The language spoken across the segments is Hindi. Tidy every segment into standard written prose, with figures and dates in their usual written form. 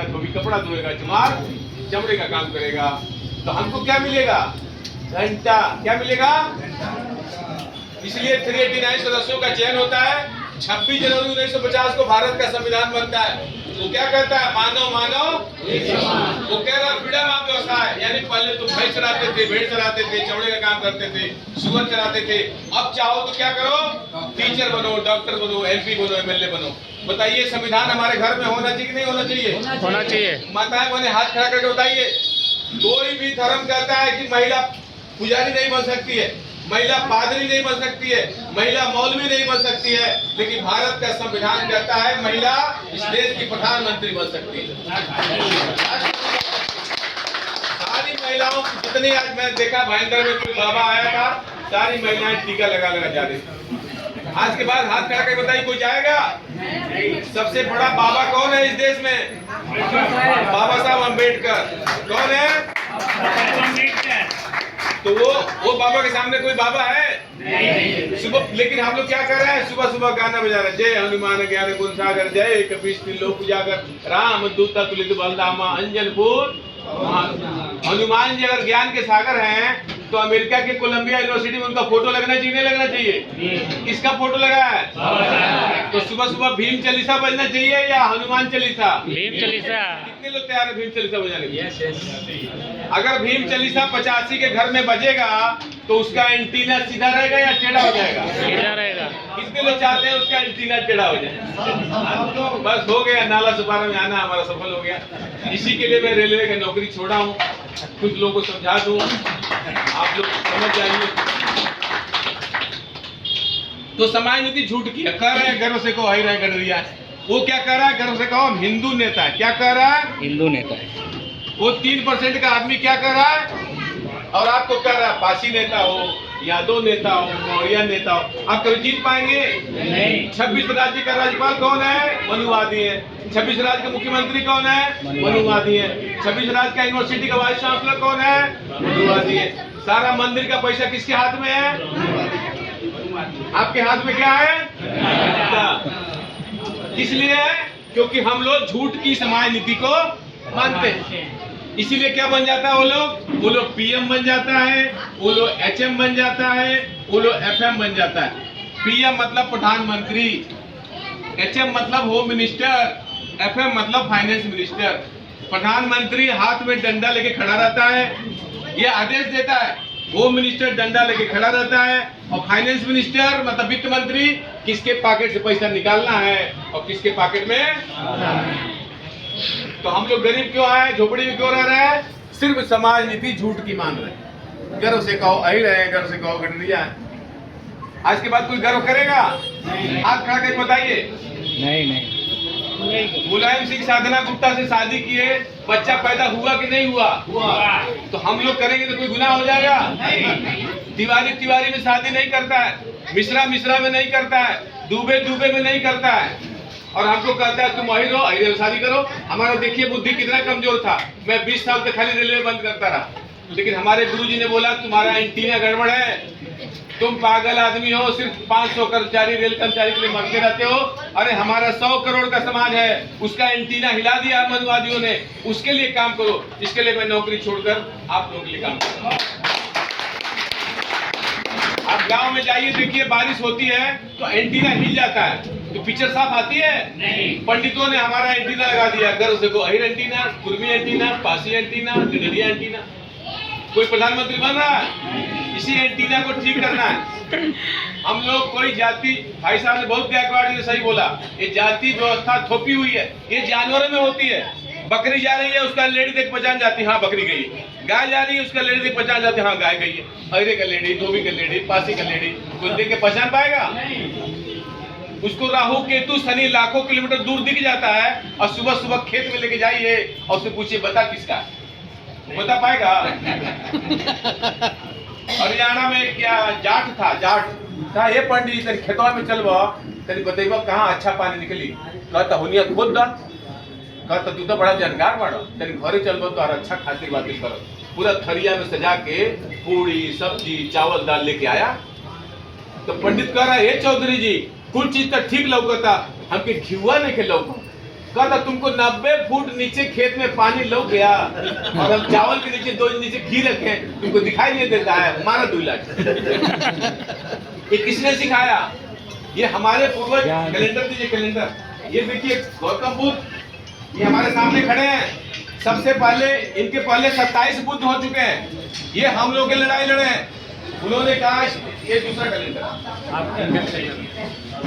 धोबी कपड़ा धोएगा, चमार चमड़े का काम करेगा। तो हमको क्या मिलेगा? घंटा। क्या मिलेगा? इसलिए 389 सदस्यों का चयन होता है। 26 जनवरी 1950 को भारत का संविधान बनता है। वो क्या कहता है? मानव मानव। वो कह रहा फ्रीडम ऑफ व्यवसाय, यानी पहले तो भैंस चराते थे, भेड़ चराते थे, चमड़े का काम करते थे, सुअर चराते थे। अब चाहो तो क्या करो? टीचर बनो, डॉक्टर बनो, एमपी बनो, एमएलए बनो। बताइए, संविधान हमारे घर में होना चाहिए कि नहीं होना चाहिए? होना चाहिए। माताएं बने हाथ खड़ा करके बताइए। कोई भी धर्म कहता है कि महिला पुजारी नहीं बन सकती है, महिला पादरी नहीं बन सकती है, महिला मौलवी नहीं बन सकती है, लेकिन भारत का संविधान कहता है महिला इस देश की प्रधानमंत्री बन सकती है। सारी महिलाओं की जितनी, आज मैं देखा भाईंदर में कोई बाबा आया था, सारी महिलाएं टीका लगा जा रही थी। आज के बाद हाथ खड़ा करके बताइए, कोई जाएगा? सबसे बड़ा बाबा कौन है इस देश में? बाबा साहब अम्बेडकर। कौन है? तो वो बाबा के सामने कोई बाबा है? सुबह, लेकिन हम लोग क्या कर रहे हैं? सुबह सुबह गाना बजा रहे हैं, जय हनुमान ज्ञान गुण सागर, जय कपीश लोक उजागर, राम दूता तुलित बलधामा, अंजनपुर। हनुमान जी अगर ज्ञान के सागर हैं, तो अमेरिका के कोलंबिया यूनिवर्सिटी में उनका फोटो लगना चाहिए, नहीं लगना चाहिए? किसका फोटो लगा है? तो सुबह सुबह भीम चालीसा बजना चाहिए या हनुमान चालीसा? भीम चालीसा। कितने लोग तैयार है भीम चालीसा बजाने के? अगर भीम चालीसा 85 के घर में बजेगा तो उसका एंटीना सीधा रहेगा या टेढ़ा हो जाएगा? सीधा रहेगा। कितने लोग चाहते हैं उसका एंटीना टेढ़ा हो जाए? बस हो गया, नाला सुपारा में आना हमारा सफल हो गया। इसी के लिए मैं रेलवे की नौकरी छोड़ा हूँ, कुछ लोगों को समझा दूं, आप लोग समझ जाइए। तो समाज नीति झूठ की है, कह रहे हैं गर्व से कहो ही रहे गडरिया। वो क्या कह रहा है? गर्व से कहो हम हिंदू नेता है। क्या कह रहा है? हिंदू नेता है। वो 3% का आदमी क्या कर रहा है? और आपको कह रहा है पासी नेता हो, यादव नेता हो, मौर्य नेता हो। आप कभी जीत पाएंगे नहीं। 26 राज्य का राज्यपाल कौन है? मनुवादी है। 26 राज्य का मुख्यमंत्री कौन है? मनुवादी है। 26 राज्य का यूनिवर्सिटी का वाइस चांसलर कौन है? मनुवादी है। सारा मंदिर का पैसा किसके हाथ में है? आपके हाथ में क्या है? इसलिए क्योंकि हम लोग झूठ की समाज नीति को मानते हैं। इसीलिए क्या बन जाता है? वो लोग पीएम बन जाता है, वो लोग एचएम बन जाता है, वो लोग एफएम बन जाता है। पीएम मतलब प्रधानमंत्री, एचएम मतलब होम मिनिस्टर, एफएम मतलब फाइनेंस मिनिस्टर। प्रधानमंत्री हाथ में डंडा लेके खड़ा रहता है, ये आदेश देता है। होम मिनिस्टर डंडा लेके खड़ा रहता है, और फाइनेंस मिनिस्टर मतलब वित्त मंत्री किसके पॉकेट से पैसा निकालना है और किसके पॉकेट में। तो हम लोग गरीब क्यों आए, झोपड़ी में क्यों रह रहे हैं? सिर्फ समाज नीति झूठ की मान रहे हैं। गर्व से कहो अही रहे, गर्व से कहो गडरिया। आज के बाद कोई गर्व करेगा? हाथ खड़ा करके बताइए। नहीं। मुलायम सिंह साधना गुप्ता से शादी किए, बच्चा पैदा हुआ कि नहीं हुआ? तो हम लोग करेंगे तो कोई गुनाह हो जाएगा? तिवारी में शादी नहीं करता है, मिश्रा में नहीं करता है, दुबे में नहीं करता है, और हमको कहता है तुम वही रहो, अहिरे में शादी करो। हमारा देखिए बुद्धि कितना कमजोर था। मैं 20 साल तक खाली रेलवे बंद करता रहा, लेकिन हमारे गुरुजी ने बोला तुम्हारा एंटीना गड़बड़ है, तुम पागल आदमी हो, सिर्फ 500 कर्मचारी रेल कर्मचारी के लिए मरते रहते हो। अरे हमारा 100 करोड़ का समाज है, उसका एंटीना हिला दिया मनुवादियों ने, उसके लिए काम करो। इसके लिए मैं नौकरी छोड़कर आप लोगों के लिए काम करूंगा। आप गांव में जाइए, देखिए बारिश होती है तो एंटीना हिल जाता है, तो पिक्चर साफ आती है नहीं। पंडितों ने हमारा एंटीना लगा दिया, गर्व से को Ahir antenna, Kurmi antenna, Pasi antenna, Gadariya antenna. कोई प्रधानमंत्री बन रहा है? इसी एंटीना को ठीक करना है। हम लोग कोई जाति, भाई साहब ने बहुत गायकवाड़ जी ने सही बोला, ये जाति व्यवस्था थोपी हुई है, ये जानवरों में होती है। बकरी जा रही है, उसका लेडी देख पहचान जाती है, हाँ बकरी गई। गाय जा रही है, उसका लेडी देख पहचान जाती है, हाँ गाय गई है। अहिरे का लेडी, धोबी का लेडी, पासी का लेडी, कोई देख के पहचान पाएगा? उसको राहु केतु शनि लाखों किलोमीटर दूर दिख जाता है, और सुबह सुबह खेत में लेके जाइए और उससे पूछिए बता किसका, बता पाएगा? हरियाणा में क्या जाट था, ये पंडित जी खेतवा में चलबा तनी बतेबा कहाँ अच्छा पानी निकली, कहता हुनिया खोद दा, कहता तू तो बड़ा जानकार बाड़ो, तनी घरे चलबो तो अच्छा खातिर बातें करो। पूरा थरिया में सजा के पूरी सब्जी चावल दाल लेके आया। तो पंडित कह रहा है, हे चौधरी जी कुल चीज तो ठीक लौकता, हमके घिवा नहीं के लौको। कहा था तुमको 90 फुट नीचे खेत में पानी लग गया और हम चावल के नीचे 2 नीचे घी रखे, तुमको दिखाई नहीं देता है, मारा 2 लाख। ये किसने सिखाया? ये हमारे पूर्वज। कैलेंडर दीजिए, कैलेंडर। ये देखिए गौतम बुद्ध, ये हमारे सामने खड़े हैं। सबसे पहले इनके पहले 27 बुद्ध हो चुके हैं। ये हम लोग की लड़ाई लड़े हैं। उन्होंने कहा, ये दूसरा कैलेंडर,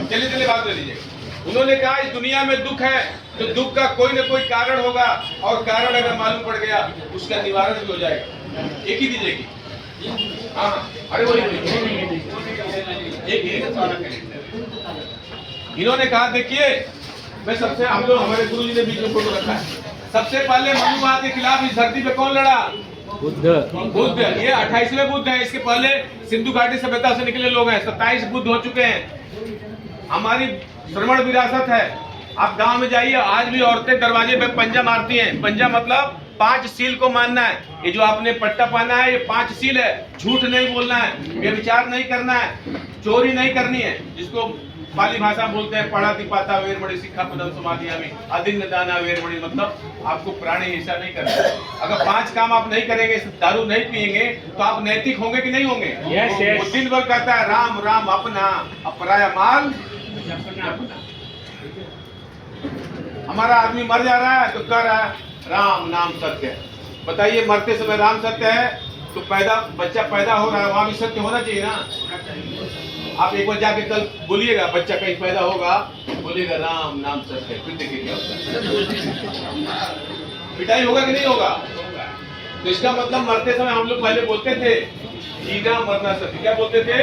चलिए चलिए बात ले लीजिए। उन्होंने कहा इस दुनिया में दुख है तो दुख का कोई न कोई कारण होगा, और कारण अगर मालूम पड़ गया उसका निवारण भी हो जाएगा। एक ही दीजिए कि हाँ, अरे वो एक ही इन्होंने कहा, देखिए मैं सबसे, हम लोग हमारे गुरु जी ने बीच में फोटो रखा है। सबसे पहले मनुवाद के खिलाफ इस धरती पे कौन लड़ा? बुद्ध। ये 28वें बुद्ध है। इसके पहले सिंधु घाटी सभ्यता से निकले लोग हैं। 27 बुद्ध हो चुके हैं। हमारी श्रवण विरासत है। आप गांव में जाइए, आज भी औरतें दरवाजे पे पंजा मारती हैं। पंजा मतलब 5 सील को मानना है। ये जो आपने पट्टा पहना है, ये 5 सील है। झूठ नहीं बोलना है, व्यभिचार नहीं करना है, चोरी नहीं करनी है, जिसको पाली भाषा बोलते हैं पढ़ा दिपाता वेरमणि सिक्खा पदम समाधियामि अदिन्न दाना वेरमणि, मतलब आपको प्राणी हिंसा नहीं करना है। अगर 5 काम आप नहीं करेंगे, दारू नहीं पिएंगे, तो आप नैतिक होंगे कि नहीं होंगे? yes. वो दिन भर कहता है राम राम अपना, अपराया माल। हमारा आदमी मर जा रहा है तो कह रहा है राम नाम सत्य है। बताइए, मरते समय राम सत्य है तो बच्चा पैदा हो रहा है, वहां भी सत्य होना चाहिए ना। आप एक बार जाके कल बोलिएगा, बच्चा कहीं पैदा होगा, बोलिएगा राम नाम सत्य है, फिर देखिए क्या होता है। पिटाई होगा कि नहीं होगा? तो इसका मतलब मरते समय हम लोग पहले बोलते थे जीना मरना सत्य। क्या बोलते थे?